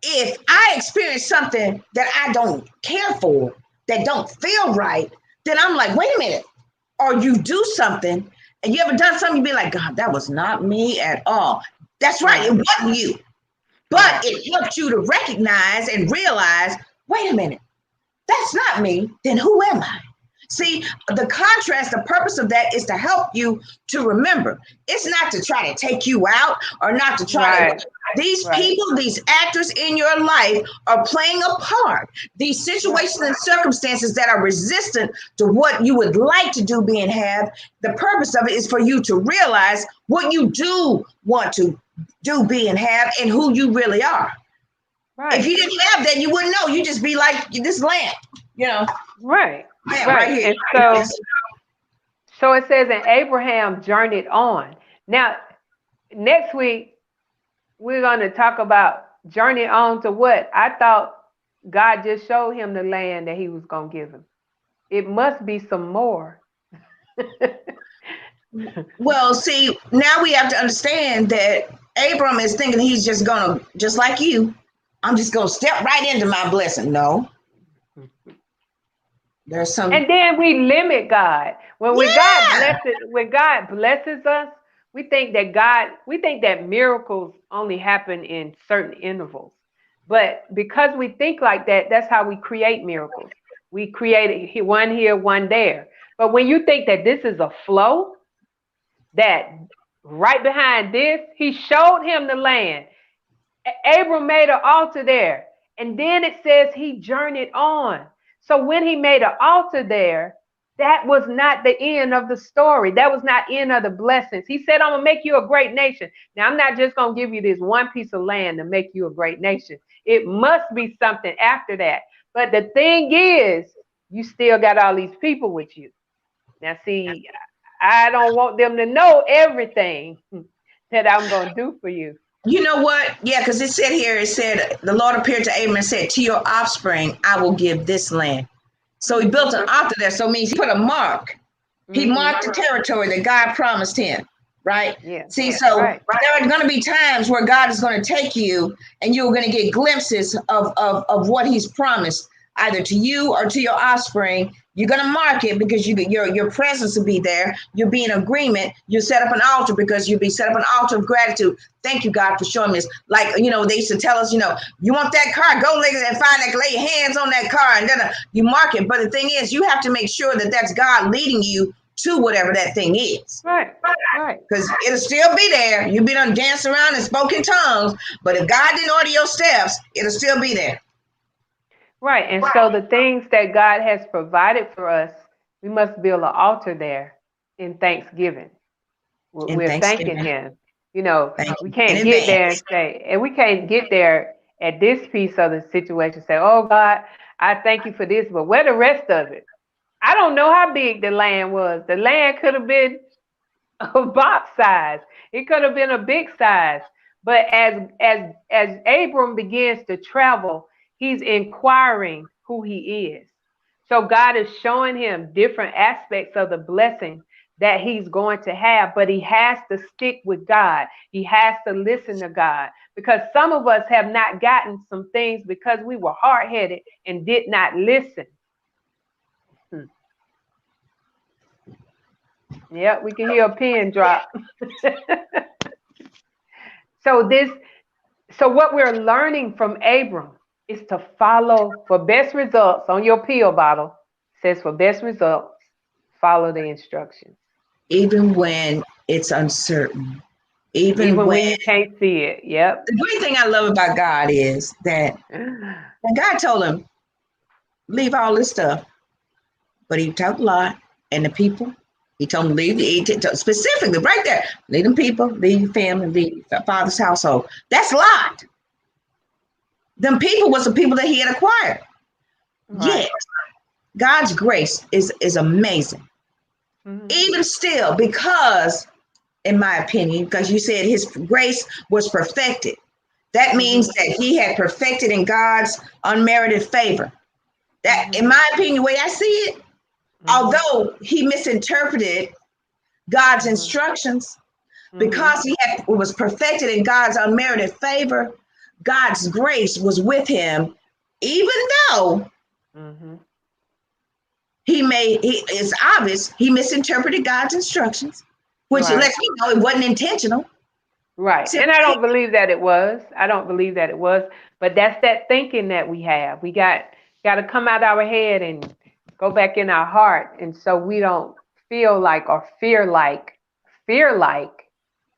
if I experience something that I don't care for, that don't feel right, then I'm like, wait a minute. Or you do something, and you ever done something, you be like, God, that was not me at all. That's right, it wasn't you. But it helped you to recognize and realize, wait a minute, that's not me, then who am I? See, the contrast, the purpose of that is to help you to remember. It's not to try to take you out or not to try to. These people, these actors in your life are playing a part. These situations and circumstances that are resistant to what you would like to do, being have, the purpose of it is for you to realize what you do want to do, be and have, and who you really are. Right. If you didn't have that, you wouldn't know. You just be like this lamp, you know. Right. Yeah, right here. And so it says, and Abraham journeyed on. Now, next week, we're going to talk about journey on to what? I thought God just showed him the land that he was going to give him. It must be some more. Well, see, now we have to understand that Abram is thinking he's just going to, just like you, I'm just going to step right into my blessing. No. There's some. And then we limit God. When God blesses us, we think that miracles only happen in certain intervals. But because we think like that, that's how we create miracles. We create one here, one there. But when you think that this is a flow, that right behind this, he showed him the land. Abram made an altar there. And then it says he journeyed on. So when he made an altar there, that was not the end of the story. That was not end of the blessings. He said, I'm going to make you a great nation. Now, I'm not just going to give you this one piece of land to make you a great nation. It must be something after that. But the thing is, you still got all these people with you. Now, see, I don't want them to know everything that I'm going to do for you. You know what? Yeah, because it said, the Lord appeared to Abram and said, to your offspring, I will give this land. So he built an altar there. So it means he put a mark. He marked the territory that God promised him, right? Yeah. See, so there are going to be times where God is going to take you and you're going to get glimpses of what he's promised, either to you or to your offspring. You're going to mark it because your presence will be there. You'll be in agreement. You set up an altar because you'll be set up an altar of gratitude. Thank you, God, for showing me this. Like, they used to tell us, you want that car, go lay your hands on that car, and then you mark it. But the thing is, you have to make sure that that's God leading you to whatever that thing is. Right. Because it'll still be there. You'll be done dance around and spoke in tongues. But if God didn't order your steps, it'll still be there. Right. And so the things that God has provided for us, we must build an altar there in thanksgiving. in We're thanking Thanksgiving. him. You know, Thank we you in can't get there and advance. say, and we can't get there at this piece of the situation, say, oh God, I thank you for this, but where the rest of it? I don't know how big the land was. The land could have been a box size. It could have been a big size. But as Abram begins to travel, he's inquiring who he is. So God is showing him different aspects of the blessing that he's going to have, but he has to stick with God. He has to listen to God, because some of us have not gotten some things because we were hard-headed and did not listen. Yeah, we can hear a pin drop. So what we're learning from Abram is to follow for best results. On your pill bottle says for best results, follow the instructions. Even when it's uncertain. Even Even when, when you can't see it. Yep. the great thing I love about God is that when God told him, leave all this stuff, but he talked a lot, and the people, he told them leave, specifically right there, leave them people, leave your family, leave your father's household. That's Lot. Them people was the people that he had acquired. Right. Yet, God's grace is amazing. Mm-hmm. Even still, because, in my opinion, because you said his grace was perfected. That means that he had perfected in God's unmerited favor. That, in my opinion, the way I see it, although he misinterpreted God's instructions, because was perfected in God's unmerited favor, God's grace was with him, even though it's obvious he misinterpreted God's instructions, which lets me know it wasn't intentional. Right. And I don't believe that it was. I don't believe that it was. But that's that thinking that we have. We got to come out our head and go back in our heart. And so we don't feel like or fear like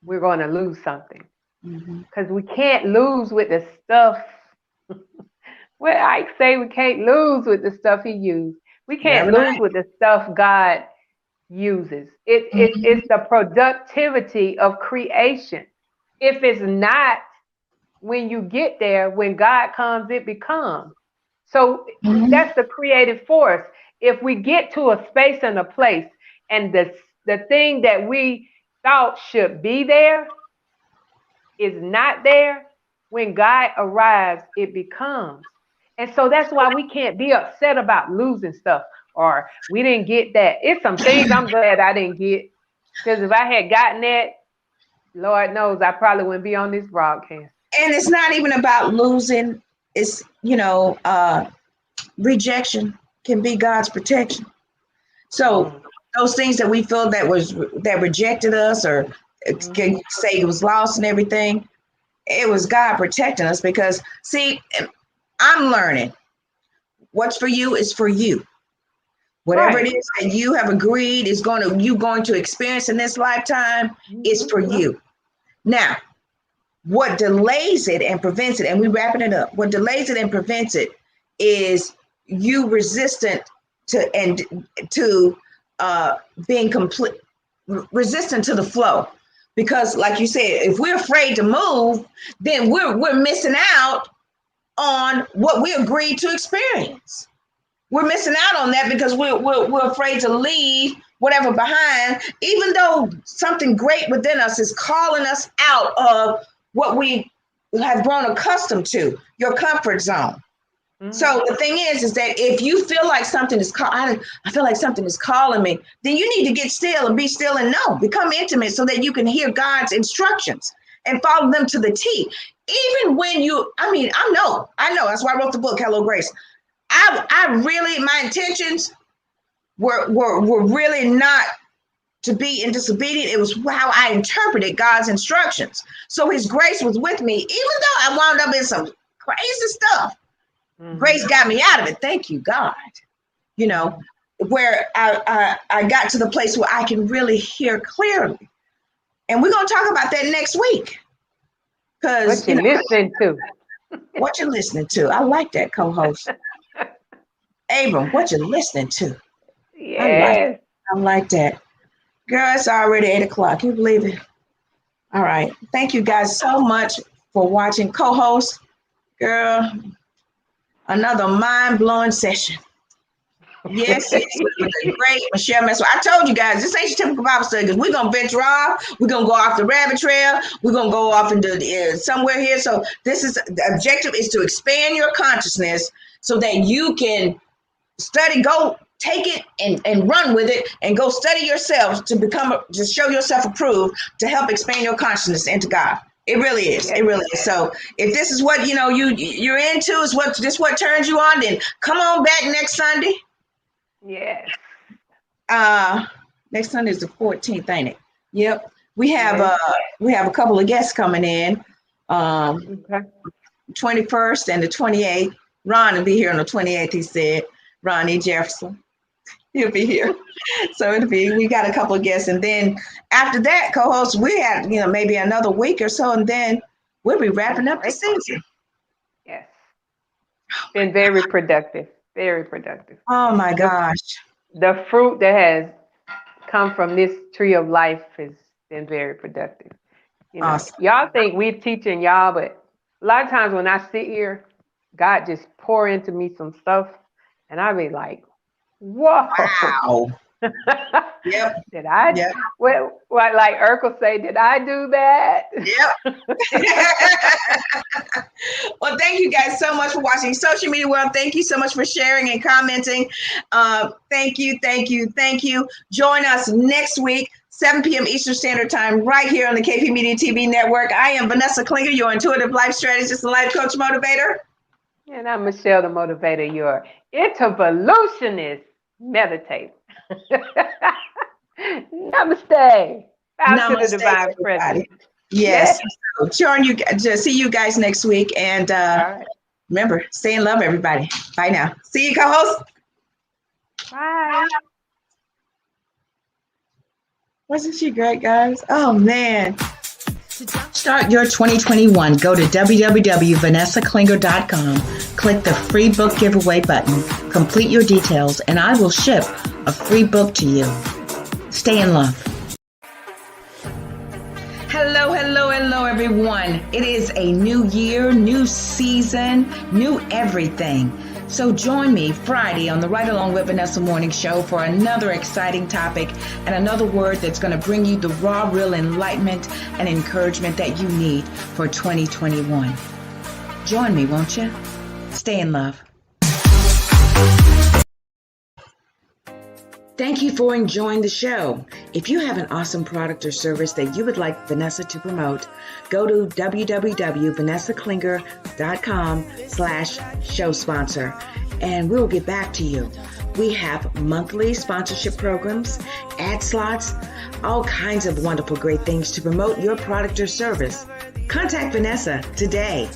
we're going to lose something. Because we can't lose with the stuff. Well, I say we can't lose with the stuff he used. We can't lose with the stuff God uses. It's the productivity of creation. If it's not, when you get there, when God comes, it becomes. So that's the creative force. If we get to a space and a place and the thing that we thought should be there is not there, when God arrives, it becomes. And so that's why we can't be upset about losing stuff or we didn't get that. It's some things I'm glad I didn't get, because if I had gotten that, Lord knows I probably wouldn't be on this broadcast. And it's not even about losing. It's, rejection can be God's protection. So those things that we feel that rejected us, or can say it was lost and everything, it was God protecting us. Because, see, I'm learning what's for you is for you. Whatever it is that you have agreed you're going to experience in this lifetime is for you. Now, what delays it and prevents it, and we're wrapping it up, what delays it and prevents it is you resistant to being resistant to the flow. Because, like you said, if we're afraid to move, then we're missing out on what we agreed to experience. We're missing out on that because we're afraid to leave whatever behind, even though something great within us is calling us out of what we have grown accustomed to, your comfort zone. So the thing is that if you feel like something is I feel like something is calling me, then you need to get still and be still and know, become intimate so that you can hear God's instructions and follow them to the T. Even when I know, that's why I wrote the book, Hello Grace. I really, my intentions were really not to be in disobedience. It was how I interpreted God's instructions. So his grace was with me, even though I wound up in some crazy stuff. Grace got me out of it. Thank you, God. Where I got to the place where I can really hear clearly. And we're going to talk about that next week. What you listening to? What you're listening to. I like that, co-host. Abram, what you're listening to. Yes. I like that. Girl, it's already 8 o'clock. Can you believe it? All right. Thank you guys so much for watching. Co-host, girl, another mind-blowing session. Yes, yes, with the great Michelle Massey. I told you guys, this ain't your typical Bible study because we're going to venture off. We're going to go off the rabbit trail. We're going to go off into somewhere here. So the objective is to expand your consciousness so that you can study, go take it and run with it and go study yourself to show yourself approved to help expand your consciousness into God. It really is. It really is. So if this is what you're into, is what turns you on, then come on back next Sunday. Yes. Next Sunday is the 14th, ain't it? Yep. We have a couple of guests coming in. Okay. 21st and the 28th. Ron will be here on the 28th, he said. Ronnie Jefferson. He'll be here. So we got a couple of guests. And then after that, co-host, we have, maybe another week or so, and then we'll be wrapping up the season. Yes. Been very productive. Very productive. Oh my gosh. The fruit that has come from this tree of life has been very productive. Awesome. Y'all think we're teaching y'all, but a lot of times when I sit here, God just pour into me some stuff, and I be like, whoa. Wow. Yep. Did I? Yep. What like Urkel say? Did I do that? Yep. Well, thank you guys so much for watching Social Media World. Thank you so much for sharing and commenting. Thank you. Join us next week, 7 p.m. Eastern Standard Time, right here on the KP Media TV Network. I am Vanessa Klinger, your intuitive life strategist and life coach motivator. And I'm Michelle, the motivator, your intervolutionist meditator. Namaste. Bow to the divine presence. Yes. So, see you guys next week. And remember, stay in love, everybody. Bye now. See you, co-host. Bye. Wasn't she great, guys? Oh, man. To jumpstart your 2021, go to www.vanessaklinger.com, click the free book giveaway button, complete your details, and I will ship a free book to you. Stay in love. Hello, everyone. It is a new year, new season, new everything. So join me Friday on the Right Along with Vanessa Morning Show for another exciting topic and another word that's going to bring you the raw, real enlightenment and encouragement that you need for 2021. Join me, won't you? Stay in love. Thank you for enjoying the show. If you have an awesome product or service that you would like Vanessa to promote, go to www.vanessaklinger.com/show sponsor, and we'll get back to you. We have monthly sponsorship programs, ad slots, all kinds of wonderful, great things to promote your product or service. Contact Vanessa today